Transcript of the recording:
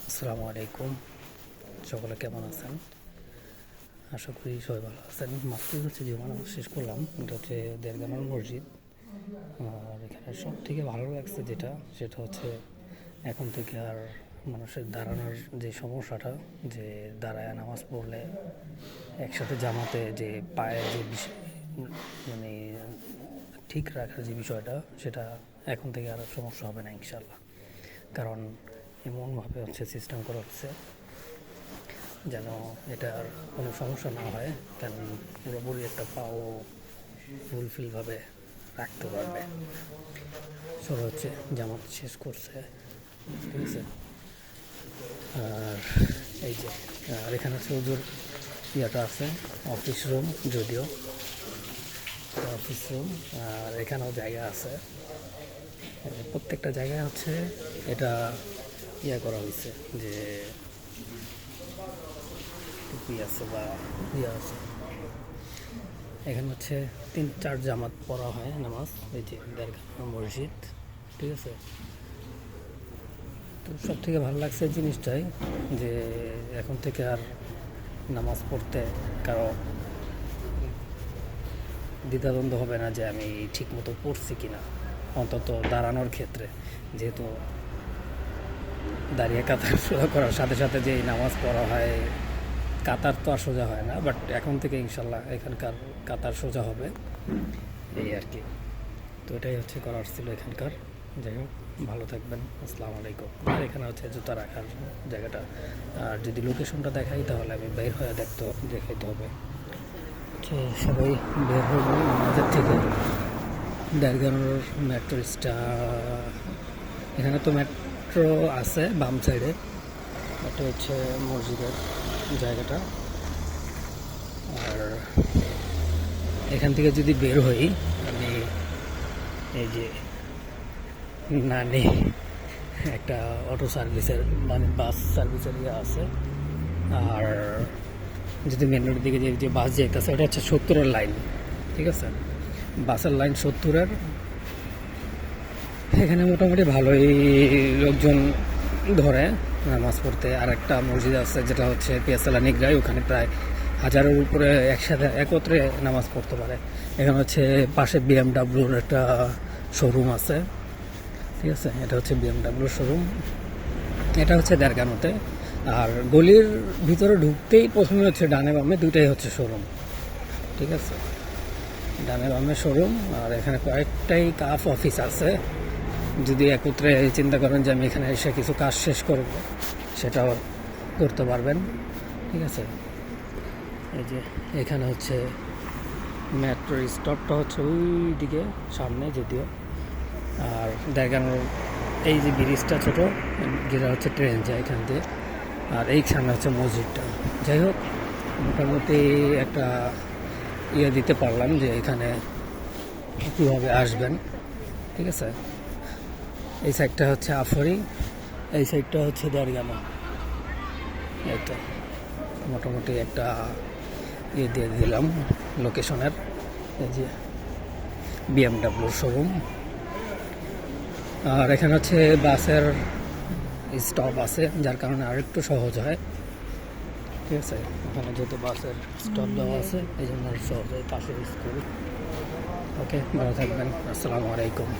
আসসালামু আলাইকুম। সকলে কেমন আছেন? আশা করি সবাই ভালো আছেন। মাত্রই হচ্ছে জুমা নামাজ শেষ করলাম। এটা হচ্ছে দেড়গানোর মসজিদ। আর এখানে সব থেকে ভালো লাগছে সেটা হচ্ছে এখন থেকে আর মানুষের দাঁড়ানোর যে সমস্যাটা, যে দাঁড়ায় নামাজ পড়লে একসাথে জামাতে যে পায়ের যে মানে ঠিক রাখার যে বিষয়টা, সেটা এখন থেকে আর সমস্যা হবে না ইনশাল্লাহ। কারণ এমনভাবে হচ্ছে সিস্টেম করা হচ্ছে যেন এটার কোনো সমস্যা না হয়, কারণ পুরোপুরি একটা পাও ফুলফিলভাবে রাখতে পারবে। সব হচ্ছে জামাত শেষ করছে, ঠিক আছে। আর এই যে আর এখানে হচ্ছে হুজুর ইয়েটা আছে, অফিস রুম, যদিও অফিস রুম। আর এখানেও জায়গা আছে, প্রত্যেকটা জায়গায় হচ্ছে এটা করা হয়েছে যে টুপি আছে বা আছে। এখানে হচ্ছে 3-4 জামাত পড়া হয় নামাজ, এই যে দেড়গানো মসজিদ, ঠিক আছে। তো সব থেকে ভালো লাগছে জিনিসটাই যে এখন থেকে আর নামাজ পড়তে কারো দ্বিধাদ্বন্দ্ব হবে না যে আমি ঠিক মতো পড়ছি কিনা, অন্তত দাঁড়ানোর ক্ষেত্রে। যেহেতু দাঁড়িয়ে কাতার সোজা করার সাথে সাথে যে নামাজ পড়া হয়, কাতার তো আর সোজা হয় না, বাট এখন থেকে ইনশাল্লাহ এখানকার কাতার সোজা হবে, এই আর কি। তো এটাই হচ্ছে করার ছিল এখানকার। যাই হোক, ভালো থাকবেন, আসসালামু আলাইকুম। আর এখানে হচ্ছে জুতা রাখার জায়গাটা। আর যদি লোকেশনটা দেখাই তাহলে আমি বের হয়ে দেখাইতে হবে। সবাই বের হবো আমাদের থেকে দেড়গানোর মেট্রো এখানে তো মেট্রো আছে বাম সাইডে। এটা হচ্ছে মসজিদের জায়গাটা। আর এখান থেকে যদি বের হই, আমি এই যে নানি একটা অটো সার্ভিসের বাস সার্ভিসের আছে। আর যদি মেন রোডের দিকে যে বাস যাইতেছে, ওটা হচ্ছে 70-এর লাইন, ঠিক আছে। বাসের লাইন 70-এর। এখানে মোটামুটি ভালোই লোকজন ধরে নামাজ পড়তে। আর একটা মসজিদ আছে যেটা হচ্ছে পিয়াসালা নিগরাই, ওখানে প্রায় 1000-এর উপরে একসাথে একত্রে নামাজ পড়তে পারে। এখানে হচ্ছে পাশে বিএমডাব্লিউর একটা শোরুম আছে, ঠিক আছে। এটা হচ্ছে বিএমডাব্লিউর শোরুম, এটা হচ্ছে দেড়গানোতে। আর গলির ভিতরে ঢুকতেই প্রথমে হচ্ছে ডানে বামে দুইটাই হচ্ছে শোরুম, ঠিক আছে। ডানে বামে শোরুম। আর এখানে কয়েকটাই কাফ অফিস আছে। যদি একত্রে চিন্তা করেন যে আমি এখানে এসে কিছু কাজ শেষ করব, সেটাও করতে পারবেন, ঠিক আছে। এই যে এখানে হচ্ছে মেট্রো স্টপটা হচ্ছে ওই দিকে সামনে, যদিও। আর দেড়গানোর এই যে ব্রিজটা ছোটো, যেটা হচ্ছে ট্রেন যায় এখান দিয়ে। আর এই সামনে হচ্ছে মসজিদটা। যাই হোক, মোটামুটি একটা দিতে পারলাম যে এখানে কীভাবে আসবেন, ঠিক আছে। এই সাইডটা হচ্ছে আফরি, এই সাইডটা হচ্ছে দেড়গানো। এইটা মোটামুটি একটা দিয়ে দিলাম লোকেশনের। এই যে বিএমডাব্লিউর শোরুম। আর এখানে হচ্ছে বাসের স্টপ আছে, যার কারণে আরেকটু সহজ হয়, ঠিক আছে। এখানে যেহেতু বাসের স্টপ দেওয়া আছে, এই জন্য সহজ হয়। পাশের স্কুল। ওকে, ভালো থাকবেন, আসসালামু আলাইকুম।